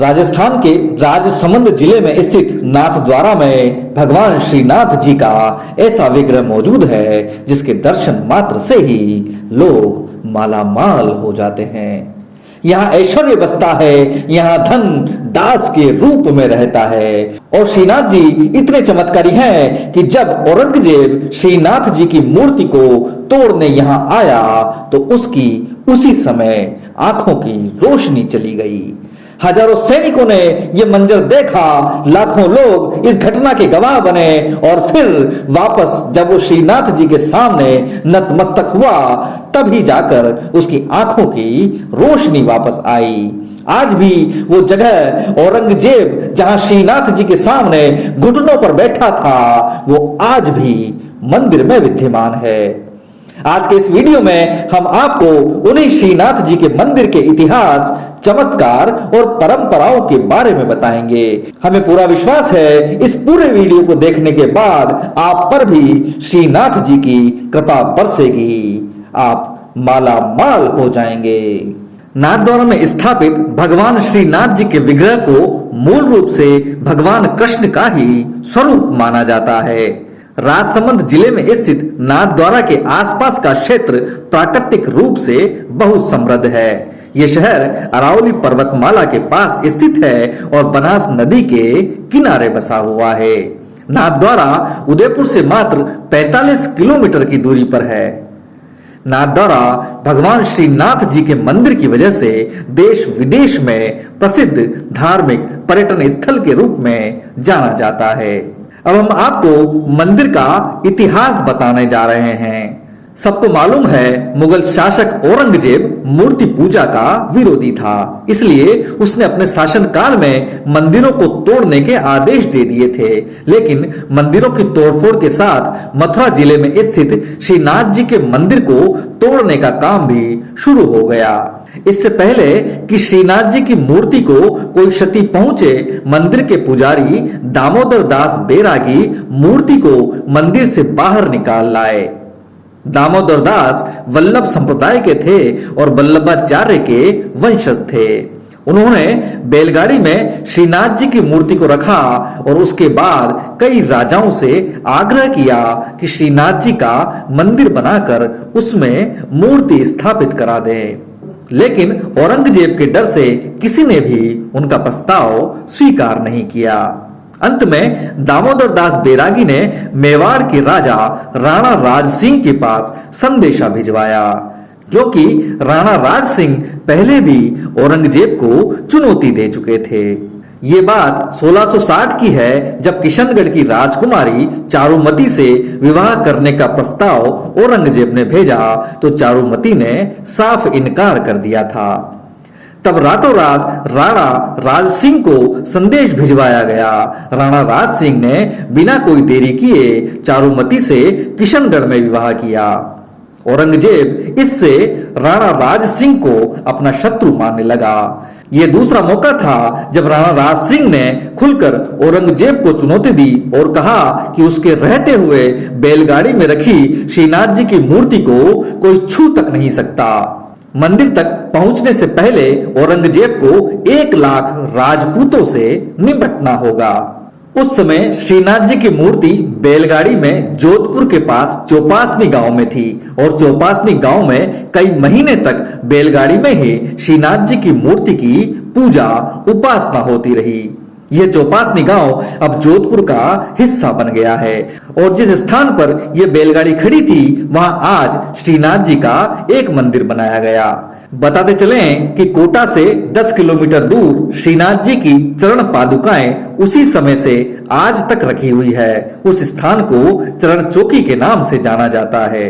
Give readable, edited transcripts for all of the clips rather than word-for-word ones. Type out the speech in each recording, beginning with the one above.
राजस्थान के राजसमंद जिले में स्थित नाथद्वारा में भगवान श्रीनाथ जी का ऐसा विग्रह मौजूद है जिसके दर्शन मात्र से ही लोग मालामाल हो जाते हैं। यहाँ ऐश्वर्य बसता है, यहाँ धन दास के रूप में रहता है। और श्रीनाथ जी इतने चमत्कारी हैं कि जब औरंगजेब श्रीनाथ जी की मूर्ति को तोड़ने यहाँ आया तो उसकी उसी समय आंखों की रोशनी चली गई। हजारों सैनिकों ने यह मंजर देखा, लाखों लोग इस घटना के गवाह बने और फिर वापस जब वो श्रीनाथ जी के सामने नतमस्तक हुआ तभी जाकर उसकी आंखों की रोशनी वापस आई। आज भी वो जगह औरंगजेब जहां श्रीनाथ जी के सामने घुटनों पर बैठा था वो आज भी मंदिर में विद्यमान है। आज के इस वीडियो में हम आपको उन्हीं श्रीनाथ जी के मंदिर के इतिहास, चमत्कार और परंपराओं के बारे में बताएंगे। हमें पूरा विश्वास है इस पूरे वीडियो को देखने के बाद आप पर भी श्रीनाथ जी की कृपा बरसेगी, आप माला माल हो जाएंगे। नाथद्वारा में स्थापित भगवान श्रीनाथ जी के विग्रह को मूल रूप से भगवान कृष्ण का ही स्वरूप माना जाता है। राजसमंद जिले में स्थित नाथद्वारा के आसपास का क्षेत्र प्राकृतिक रूप से बहुत समृद्ध है। यह शहर अरावली पर्वतमाला के पास स्थित है और बनास नदी के किनारे बसा हुआ है। नाथद्वारा उदयपुर से मात्र 45 किलोमीटर की दूरी पर है। नाथद्वारा भगवान श्रीनाथ जी के मंदिर की वजह से देश विदेश में प्रसिद्ध धार्मिक पर्यटन स्थल के रूप में जाना जाता है। अब हम आपको मंदिर का इतिहास बताने जा रहे हैं। सबको मालूम है मुगल शासक औरंगजेब मूर्ति पूजा का विरोधी था, इसलिए उसने अपने शासन काल में मंदिरों को तोड़ने के आदेश दे दिए थे। लेकिन मंदिरों की तोड़फोड़ के साथ मथुरा जिले में स्थित श्रीनाथ जी के मंदिर को तोड़ने का काम भी शुरू हो गया। इससे पहले कि श्रीनाथ जी की मूर्ति को कोई क्षति पहुंचे, मंदिर के पुजारी दामोदर दास बैरागी मूर्ति को मंदिर से बाहर निकाल लाए। दामोदर दास वल्लभ संप्रदाय के थे और वल्लभाचार्य के वंशज थे। उन्होंने बैलगाड़ी में श्रीनाथ जी की मूर्ति को रखा और उसके बाद कई राजाओं से आग्रह किया कि श्रीनाथ जी का मंदिर बनाकर उसमें मूर्ति स्थापित करा दें। लेकिन औरंगजेब के डर से किसी ने भी उनका प्रस्ताव स्वीकार नहीं किया। अंत में दामोदर दास बैरागी ने मेवाड़ के राजा राणा राज सिंह के पास संदेशा भिजवाया, क्योंकि राणा राज सिंह पहले भी औरंगजेब को चुनौती दे चुके थे। ये बात 1660 की है जब किशनगढ़ की राजकुमारी चारुमती से विवाह करने का प्रस्ताव औरंगजेब ने भेजा तो चारुमती ने साफ इनकार कर दिया था। तब रातों रात राणा राज सिंह को संदेश भिजवाया गया। राणा राज सिंह ने बिना कोई देरी किए चारुमती से किशनगढ़ में विवाह किया। औरंगजेब इससे राणा राज सिंह को अपना शत्रु मानने लगा। यह दूसरा मौका था जब राणा राज सिंह ने खुलकर औरंगजेब को चुनौती दी और कहा कि उसके रहते हुए बैलगाड़ी में रखी श्रीनाथ जी की मूर्ति को कोई छू तक नहीं सकता। मंदिर तक पहुंचने से पहले औरंगजेब को 1 लाख राजपूतों से निपटना होगा। उस समय श्रीनाथ जी की मूर्ति बैलगाड़ी में जोधपुर के पास चौपासनी गांव में थी और चौपासनी गांव में कई महीने तक बैलगाड़ी में ही श्रीनाथ जी की मूर्ति की पूजा उपासना होती रही। यह चौपासनी गांव अब जोधपुर का हिस्सा बन गया है और जिस स्थान पर यह बैलगाड़ी खड़ी थी वहां आज श्रीनाथ जी का एक मंदिर बनाया गया। बताते चलें कि कोटा से 10 किलोमीटर दूर श्रीनाथ जी की चरण पादुकाएं उसी समय से आज तक रखी हुई है। उस स्थान को चरण चौकी के नाम से जाना जाता है।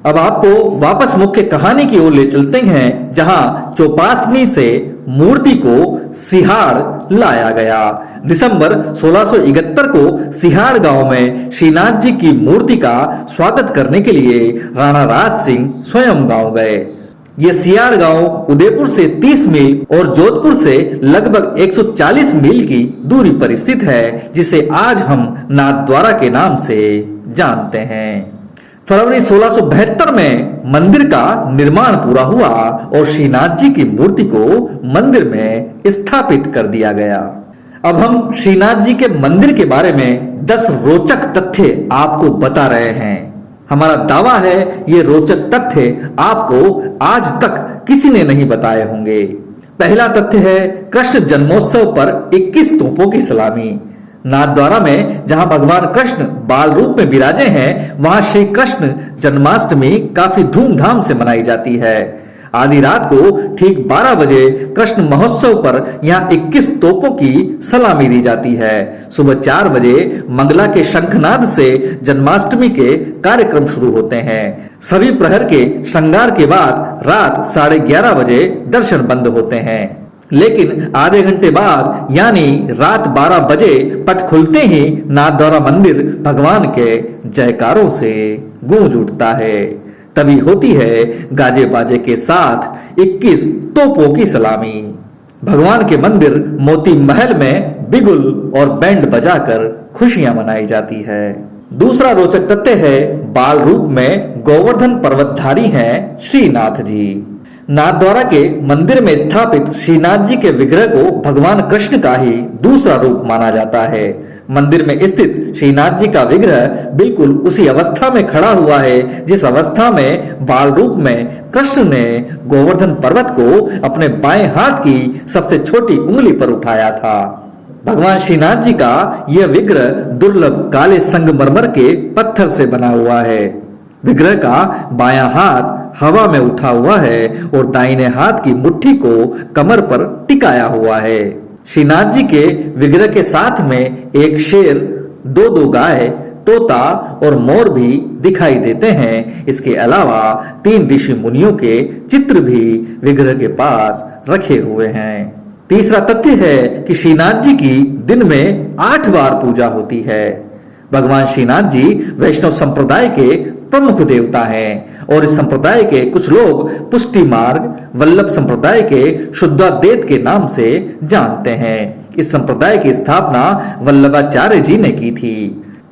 अब आपको वापस मुख्य कहानी की ओर ले चलते हैं, जहां चौपासनी से मूर्ति को सिहाड़ लाया गया। दिसंबर 1671 को सिहाड़ गांव में श्रीनाथ जी की मूर्ति का स्वागत करने के लिए राणा राज सिंह स्वयं गांव गए। यह सियाड़ गांव उदयपुर से 30 मील और जोधपुर से लगभग 140 मील की दूरी पर स्थित है, जिसे आज हम नाथद्वारा के नाम से जानते हैं। फरवरी 1672 में मंदिर का निर्माण पूरा हुआ और श्रीनाथ जी की मूर्ति को मंदिर में स्थापित कर दिया गया। अब हम श्रीनाथ जी के मंदिर के बारे में 10 रोचक तथ्य आपको बता रहे हैं। हमारा दावा है ये रोचक तथ्य आपको आज तक किसी ने नहीं बताए होंगे। पहला तथ्य है कृष्ण जन्मोत्सव पर 21 तोपों की सलामी। नाथद्वारा में जहां भगवान कृष्ण बाल रूप में विराजे हैं, वहां श्री कृष्ण जन्माष्टमी काफी धूमधाम से मनाई जाती है। आधी रात को ठीक 12 बजे कृष्ण महोत्सव पर यहाँ 21 तोपों की सलामी दी जाती है। सुबह 4 बजे मंगला के शंखनाद से जन्माष्टमी के कार्यक्रम शुरू होते हैं। सभी प्रहर के श्रृंगार के बाद रात 11:30 बजे दर्शन बंद होते हैं, लेकिन आधे घंटे बाद यानी रात 12 बजे पट खुलते ही नाथद्वारा मंदिर भगवान के जयकारों से गूंज उठता है। तभी होती है गाजे बाजे के साथ 21 तोपों की सलामी। भगवान के मंदिर मोती महल में बिगुल और बैंड बजाकर खुशियां मनाई जाती है। दूसरा रोचक तथ्य है बाल रूप में गोवर्धन पर्वतधारी हैं श्रीनाथ जी। नाथद्वारा के मंदिर में स्थापित श्रीनाथ जी के विग्रह को भगवान कृष्ण का ही दूसरा रूप माना जाता है। मंदिर में स्थित श्रीनाथ जी का विग्रह बिल्कुल उसी अवस्था में खड़ा हुआ है जिस अवस्था में बाल रूप में कृष्ण ने गोवर्धन पर्वत को अपने बाएं हाथ की सबसे छोटी उंगली पर उठाया था। भगवान श्रीनाथ जी का यह विग्रह दुर्लभ काले संगमरमर के पत्थर से बना हुआ है। विग्रह का बायां हाथ हवा में उठा हुआ है और दाहिने हाथ की मुट्ठी को कमर पर टिकाया हुआ है। श्रीनाथ जी के विग्रह के साथ में एक शेर, दो गाय, तोता और मोर भी दिखाई देते हैं। इसके अलावा 3 ऋषि मुनियों के चित्र भी विग्रह के पास रखे हुए हैं। तीसरा तथ्य है कि श्रीनाथ जी की दिन में 8 बार पूजा होती है। भगवान श्रीनाथ जी वैष्णव संप्रदाय के प्रमुख देवता हैं और इस संप्रदाय के कुछ लोग पुष्टि मार्ग, वल्लभ संप्रदाय के शुद्धाद्वैत के नाम से जानते हैं। इस संप्रदाय की स्थापना वल्लभाचार्य जी ने की थी।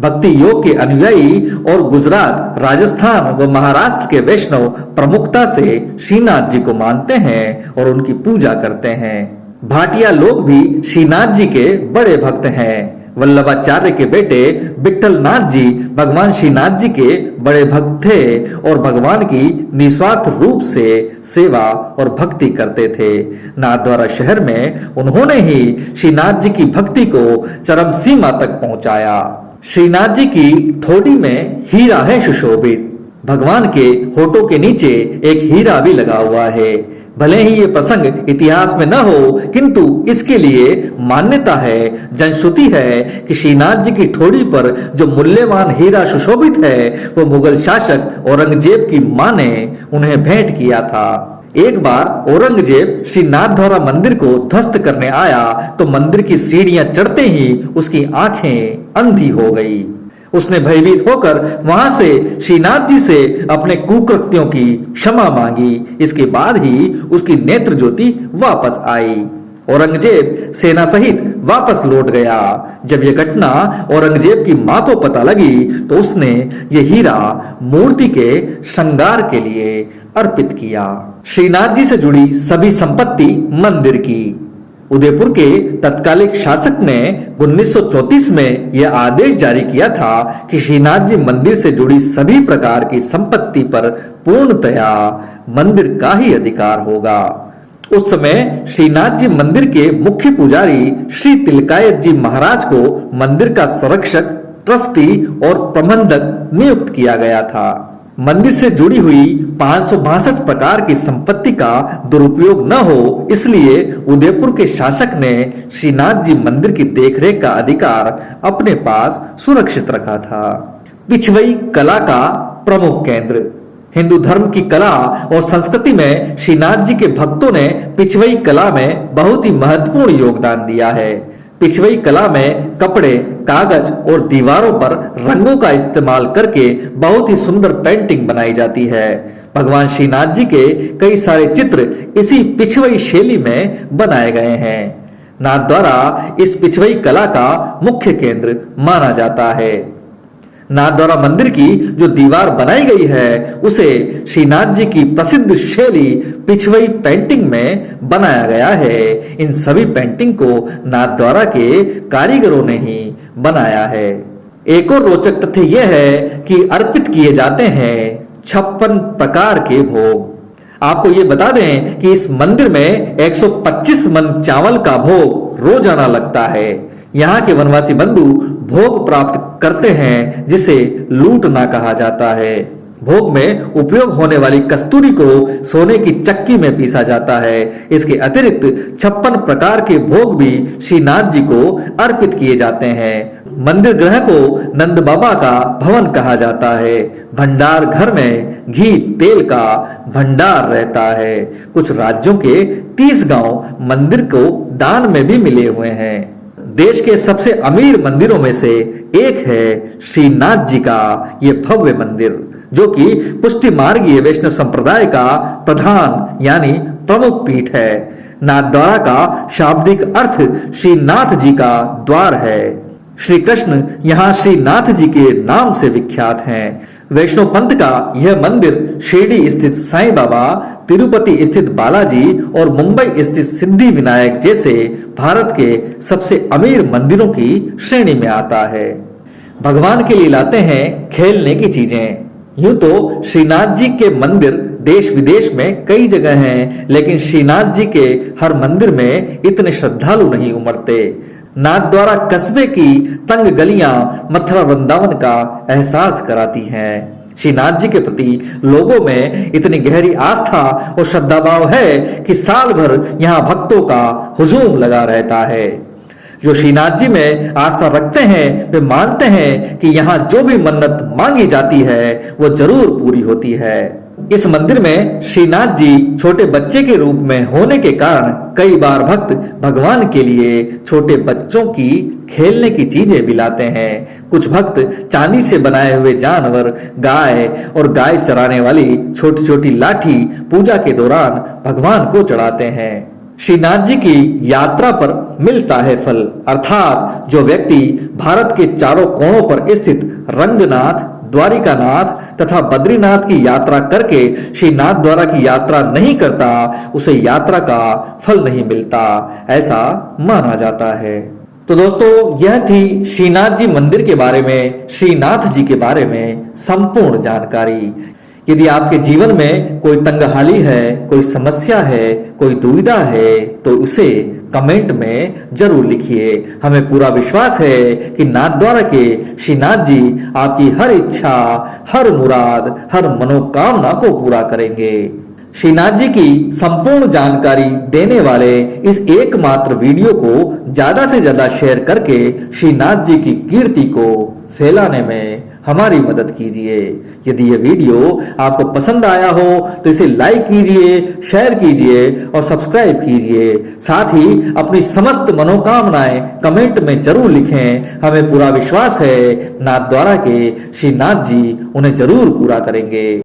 भक्ति योग के अनुयायी और गुजरात, राजस्थान व महाराष्ट्र के वैष्णव प्रमुखता से श्रीनाथ जी को मानते हैं और उनकी पूजा करते हैं। भाटिया लोग भी श्रीनाथ जी के बड़े भक्त हैं। वल्लभाचार्य के बेटे विट्ठल नाथ जी भगवान श्रीनाथ जी के बड़े भक्त थे और भगवान की निस्वार्थ रूप से सेवा और भक्ति करते थे। नाथद्वारा शहर में उन्होंने ही श्रीनाथ जी की भक्ति को चरम सीमा तक पहुंचाया। श्रीनाथ जी की ठोडी में हीरा है सुशोभित। भगवान के होठों के नीचे एक हीरा भी लगा हुआ है। भले ही ये प्रसंग इतिहास में न हो, किंतु इसके लिए मान्यता है, जनश्रुति है कि श्रीनाथ जी की ठोड़ी पर जो मूल्यवान हीरा सुशोभित है वो मुगल शासक औरंगजेब की मां ने उन्हें भेंट किया था। एक बार औरंगजेब श्री नाथद्वारा मंदिर को ध्वस्त करने आया तो मंदिर की सीढ़ियां चढ़ते ही उसकी आंखें अंधी हो गई। उसने भयभीत होकर वहां से श्रीनाथ जी से अपने कुकृत्यों की क्षमा मांगी। इसके बाद ही उसकी नेत्र ज्योति वापस आई। औरंगजेब सेना सहित वापस लौट गया। जब यह घटना औरंगजेब की मां को पता लगी तो उसने ये हीरा मूर्ति के श्रृंगार के लिए अर्पित किया। श्रीनाथ जी से जुड़ी सभी संपत्ति मंदिर की। उदयपुर के तत्कालिक शासक ने 1934 में यह आदेश जारी किया था कि श्रीनाथ जी मंदिर से जुड़ी सभी प्रकार की संपत्ति पर पूर्णतया मंदिर का ही अधिकार होगा। उस समय श्रीनाथ जी मंदिर के मुख्य पुजारी श्री तिलकायत जी महाराज को मंदिर का संरक्षक, ट्रस्टी और प्रबंधक नियुक्त किया गया था। मंदिर से जुड़ी हुई 562 प्रकार की संपत्ति का दुरुपयोग न हो, इसलिए उदयपुर के शासक ने श्रीनाथ जी मंदिर की देखरेख का अधिकार अपने पास सुरक्षित रखा था। पिछवई कला का प्रमुख केंद्र। हिंदू धर्म की कला और संस्कृति में श्रीनाथ जी के भक्तों ने पिछवई कला में बहुत ही महत्वपूर्ण योगदान दिया है। पिछवई कला में कपड़े, कागज और दीवारों पर रंगों का इस्तेमाल करके बहुत ही सुंदर पेंटिंग बनाई जाती है। भगवान श्रीनाथ जी के कई सारे चित्र इसी पिछवई शैली में बनाए गए हैं। नाथद्वारा इस पिछवई कला का मुख्य केंद्र माना जाता है। नाथद्वारा मंदिर की जो दीवार बनाई गई है उसे श्रीनाथ जी की प्रसिद्ध शैली पिछवई पेंटिंग में बनाया गया है। इन सभी पेंटिंग को नाथद्वारा के कारीगरों ने ही बनाया है। एक और रोचक तथ्य यह है कि अर्पित किए जाते हैं 56 प्रकार के भोग। आपको ये बता दें कि इस मंदिर में 125 मन चावल का भोग रोजाना लगता है। यहाँ के वनवासी बंधु भोग प्राप्त करते हैं जिसे लूटना कहा जाता है। भोग में उपयोग होने वाली कस्तूरी को सोने की चक्की में पीसा जाता है। इसके अतिरिक्त 56 प्रकार के भोग भी श्रीनाथ जी को अर्पित किए जाते हैं। मंदिर गृह को नंद बाबा का भवन कहा जाता है। भंडार घर में घी तेल का भंडार रहता है। कुछ राज्यों के 30 गांव मंदिर को दान में भी मिले हुए हैं। देश के सबसे अमीर मंदिरों में से एक है श्रीनाथ जी का ये भव्य मंदिर, जो कि पुष्टि मार्गीय वैष्णव संप्रदाय का प्रधान यानी प्रमुख पीठ है। नाथद्वारा का शाब्दिक अर्थ श्रीनाथ जी का द्वार है। श्री कृष्ण यहाँ श्रीनाथ जी के नाम से विख्यात हैं। वैष्णव पंथ का यह मंदिर शिरडी स्थित साईं बाबा, तिरुपति स्थित बालाजी और मुंबई स्थित सिद्धि विनायक जैसे भारत के सबसे अमीर मंदिरों की श्रेणी में आता है। भगवान के लिए लाते हैं खेलने की चीजें। यूं तो श्रीनाथ जी के मंदिर देश विदेश में कई जगह हैं, लेकिन श्रीनाथ जी के हर मंदिर में इतने श्रद्धालु नहीं उमड़ते। नाथद्वारा कस्बे की तंग गलियां मथुरा वृंदावन का एहसास कराती हैं। श्रीनाथ जी के प्रति लोगों में इतनी गहरी आस्था और श्रद्धा भाव है कि साल भर यहाँ भक्तों का हुजूम लगा रहता है। जो श्रीनाथ जी में आस्था रखते हैं वे मानते हैं कि यहाँ जो भी मन्नत मांगी जाती है वो जरूर पूरी होती है। इस मंदिर में श्रीनाथ जी छोटे बच्चे के रूप में होने के कारण कई बार भक्त भगवान के लिए छोटे बच्चों की खेलने की चीजें भी लाते हैं। कुछ भक्त चांदी से बनाए हुए जानवर, गाय और गाय चराने वाली छोटी छोटी लाठी पूजा के दौरान भगवान को चढ़ाते हैं। श्रीनाथ जी की यात्रा पर मिलता है फल, अर्थात जो व्यक्ति भारत के चारों कोणों पर स्थित रंगनाथ, द्वारिकानाथ तथा बद्रीनाथ की यात्रा करके श्रीनाथ द्वारा की यात्रा नहीं करता, उसे यात्रा का फल नहीं मिलता, ऐसा माना जाता है। तो दोस्तों, यह थी श्रीनाथ जी मंदिर के बारे में, श्रीनाथ जी के बारे में संपूर्ण जानकारी। यदि आपके जीवन में कोई तंगहाली है, कोई समस्या है, कोई दुविधा है, तो उसे कमेंट में जरूर लिखिए। हमें पूरा विश्वास है कि नाथद्वारा के श्रीनाथ जी आपकी हर इच्छा, हर मुराद, हर मनोकामना को पूरा करेंगे। श्रीनाथ जी की संपूर्ण जानकारी देने वाले इस एकमात्र वीडियो को ज्यादा से ज्यादा शेयर करके श्रीनाथ जी की कीर्ति को फैलाने में हमारी मदद कीजिए। यदि ये वीडियो आपको पसंद आया हो तो इसे लाइक कीजिए, शेयर कीजिए और सब्सक्राइब कीजिए। साथ ही अपनी समस्त मनोकामनाएं कमेंट में जरूर लिखें। हमें पूरा विश्वास है नाथद्वारा के श्रीनाथ जी उन्हें जरूर पूरा करेंगे।